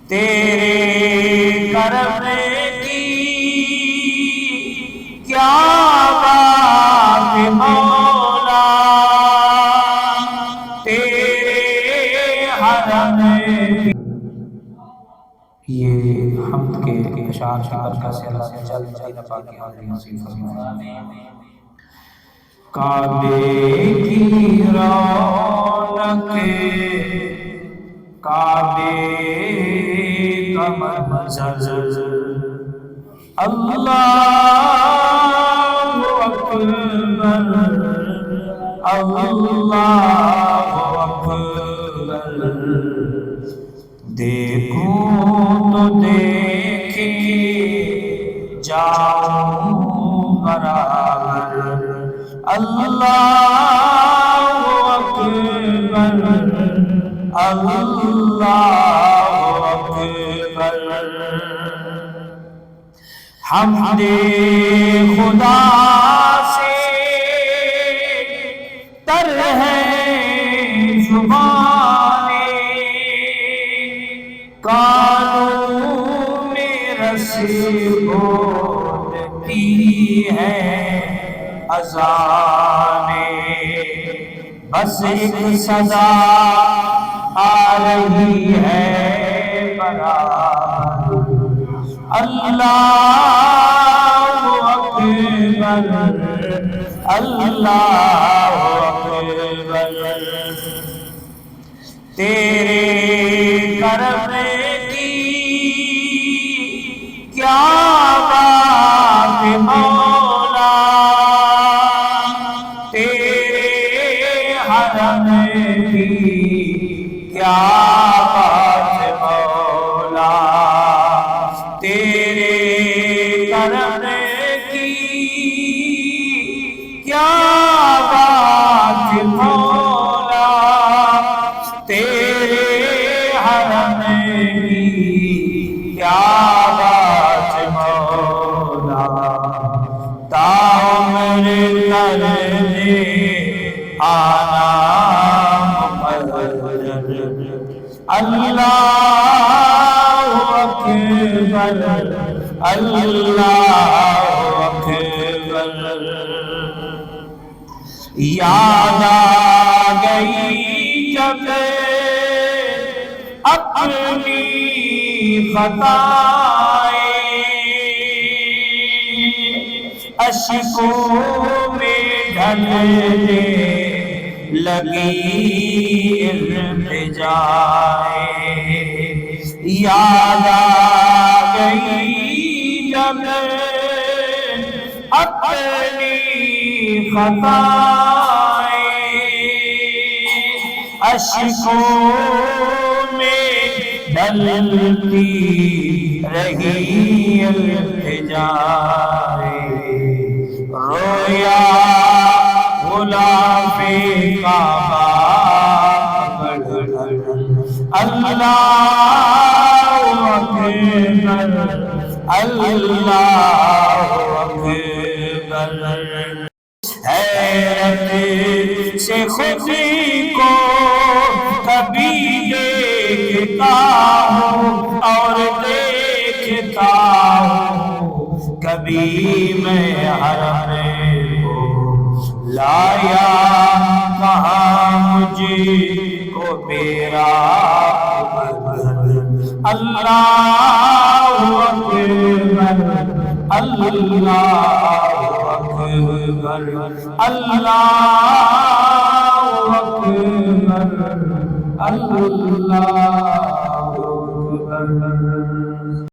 تیرے کرم کی کیا بات مولا، تیرے حرم کی۔ یہ حمد کے اشعار کی برکت سے اللہ نے جل مدینہ پاک کی حاضری نصیب فرمائے۔ کعبے کی رونق، کعبے کا منظر، اللہ اکبر، اللہ اکبر، دیکھوں تو دیکھے جاؤں برابر، اللہ اکبر، اللہ اکبر۔ حمد خدا سے تر ہے زبانیں، کانوں میں رس بولتی ہے اذانیں، بس ایک صدا آ رہی ہے برابر، اللہ اکبر، اللہ اکبر۔ تیرے کرم کی کیا بات مولا، تیرے حرم کی کیا بات مولا، تیرے کرم کی کیا بات مولا، تیرے حرم کی کیا بات مولا۔ تاعمر کر دے آنا مقرر، اللہ اکبر، اللہ اکبر۔ یاد آ گئی جب اپنی خطائیں، اشکوں میں ڈھلنے لگی التجائیں، یاد آ گئی جب اپنی خطائیں، اشکوں میں ڈھلتی رہی التجائیں، رویا غلاف کعبہ اللہ اکبر، اللہ اکبر۔ حیرت سے خود کو کبھی دیکھتا ہوں اور دیکھتا ہوں، کبھی میں حرم کو لایا کہاں مجھے کو میرا اللہ اکبر، اللہ اکبر، اللہ اکبر، اللہ اکبر۔